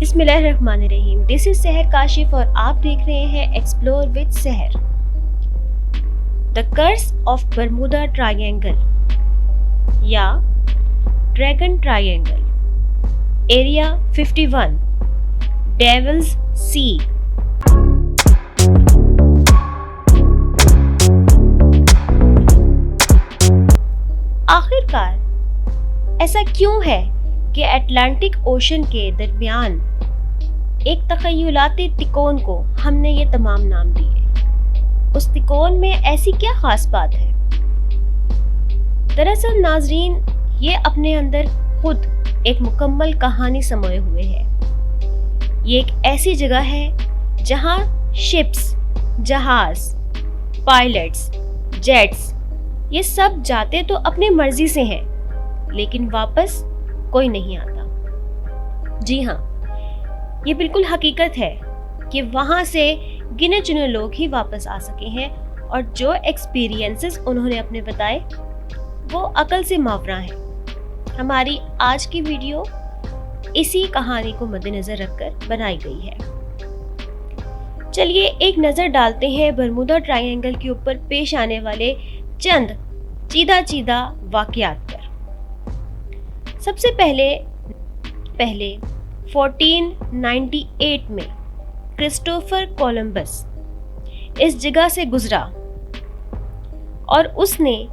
بسم اللہ الرحمن الرحیم. دس از سحر کاشف اور آپ دیکھ رہے ہیں explore with Sahar. The curse of Bermuda triangle یا dragon triangle, area 51, devil's sea. آخر کار ایسا کیوں ہے کہ اٹلانٹک اوشن کے درمیان ایک تخیلاتی تکون کو ہم نے یہ تمام نام دیے؟ اس تکون میں ایسی کیا خاص بات ہے؟ دراصل ناظرین، یہ اپنے اندر خود ایک مکمل کہانی سموئے ہوئے ہے. یہ ایک ایسی جگہ ہے جہاں شپس، جہاز، پائلٹس، جیٹس یہ سب جاتے تو اپنی مرضی سے ہیں، لیکن واپس کوئی نہیں آتا. جی ہاں، یہ بالکل حقیقت ہے کہ وہاں سے گنے چنے لوگ ہی واپس آ سکے ہیں، اور جو ایکسپیرینسز انہوں نے اپنے بتائے وہ عقل سے ماورا ہیں. ہماری آج کی ویڈیو اسی کہانی کو مد نظر رکھ کر بنائی گئی ہے. چلیے ایک نظر ڈالتے ہیں برمودا ٹرائینگل کے اوپر پیش آنے والے چند چیدہ واقعات پر. سب سے پہلے 1498 میں کرسٹوفر کولمبس اس جگہ سے گزرا اور اس نے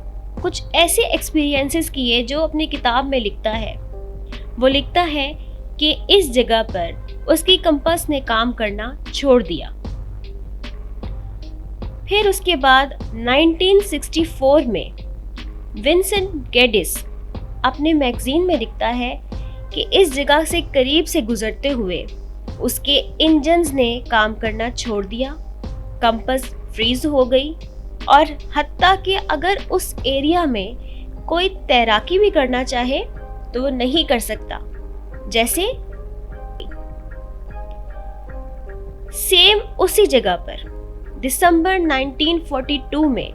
کچھ ایسے ایکسپیرینسز کیے جو اپنی کتاب میں لکھتا ہے. وہ لکھتا ہے کہ اس جگہ پر اس کی کمپس نے کام کرنا چھوڑ دیا. پھر اس کے بعد 1964 میں ونسنٹ گیڈس اپنے میگزین میں لکھتا ہے کہ اس جگہ سے قریب سے گزرتے ہوئے اس کے انجنز نے کام کرنا چھوڑ دیا، کمپس فریز ہو گئی، اور حتیٰ کہ اگر اس ایریا میں کوئی تیراکی بھی کرنا چاہے تو وہ نہیں کر سکتا. جیسے سیم اسی جگہ پر دسمبر 1942 میں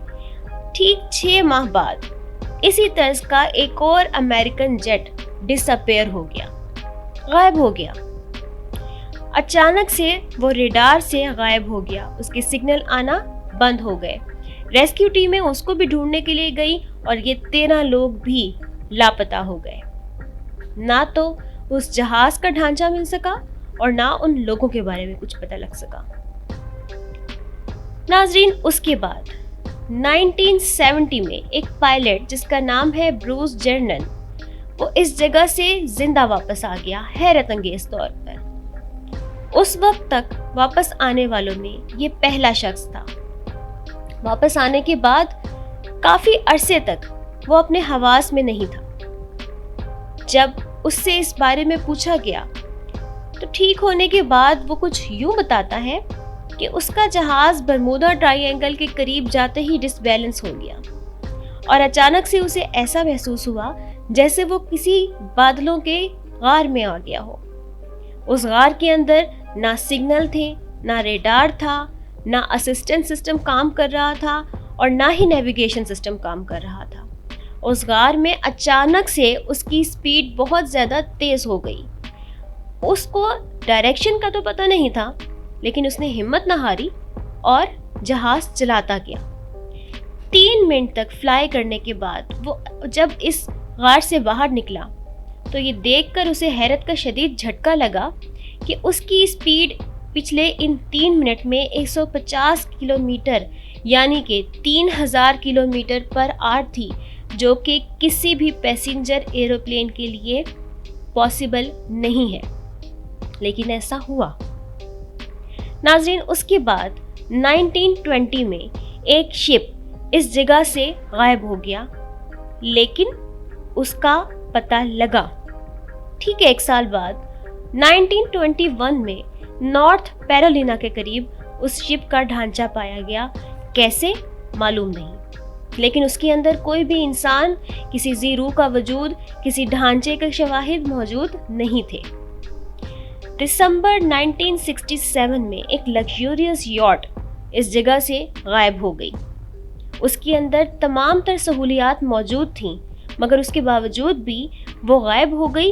ٹھیک 6 ماہ بعد اسی طرز کا ایک اور امریکن جیٹ ڈس اپیئر ہو گیا، غائب ہو گیا. اچانک سے وہ ریڈار سے غائب ہو گیا، اس کے سگنل آنا بند ہو گئے. ریسکیو ٹیمیں اس کو بھی ڈھونڈنے کے لیے گئی اور یہ 13 لوگ بھی لاپتہ ہو گئے. نہ تو اس جہاز کا ڈھانچہ مل سکا اور نہ ان لوگوں کے بارے میں کچھ پتہ لگ سکا. ناظرین، اس کے بعد 1970 میں ایک پائلٹ جس کا نام ہے بروس جرنن، وہ اس جگہ سے زندہ واپس آ گیا حیرت انگیز طور پر. اس وقت تک واپس آنے والوں میں یہ پہلا شخص تھا. واپس آنے کے بعد کافی عرصے تک وہ اپنے حواس میں نہیں تھا. جب اس سے اس بارے میں پوچھا گیا تو ٹھیک ہونے کے بعد وہ کچھ یوں بتاتا ہے کہ اس کا جہاز برمودا ٹرائینگل کے قریب جاتے ہی ڈس بیلنس ہو گیا، اور اچانک سے اسے ایسا محسوس ہوا جیسے وہ کسی بادلوں کے غار میں آ گیا ہو. اس غار کے اندر نہ سگنل تھے، نہ ریڈار تھا، نہ اسسٹنٹ سسٹم کام کر رہا تھا، اور نہ ہی نیویگیشن سسٹم کام کر رہا تھا. اس غار میں اچانک سے اس کی سپیڈ بہت زیادہ تیز ہو گئی. اس کو ڈائریکشن کا تو پتہ نہیں تھا، لیکن اس نے ہمت نہ ہاری اور جہاز چلاتا گیا. 3 منٹ تک فلائی کرنے کے بعد وہ جب اس غار سے باہر نکلا تو یہ دیکھ کر اسے حیرت کا شدید جھٹکا لگا کہ اس کی سپیڈ پچھلے ان 3 منٹ میں 150 کلومیٹر یعنی کہ 3000 کلومیٹر پر آور تھی، جو کہ کسی بھی پیسنجر ایروپلین کے لیے پاسبل نہیں ہے. لیکن ایسا ہوا. ناظرین، اس کے بعد 1920 میں ایک شپ اس جگہ سے غائب ہو گیا، لیکن اس کا پتہ لگا. ٹھیک 1 سال بعد 1921 میں نارتھ پیرولینا کے قریب اس شپ کا ڈھانچہ پایا گیا. کیسے معلوم نہیں، لیکن اس کے اندر کوئی بھی انسان، کسی ذی روح کا وجود، کسی ڈھانچے کے شواہد موجود نہیں تھے. دسمبر 1967 میں ایک لگژریس یاٹ اس جگہ سے غائب ہو گئی. اس کے اندر تمام تر سہولیات موجود تھیں، مگر اس کے باوجود بھی وہ غائب ہو گئی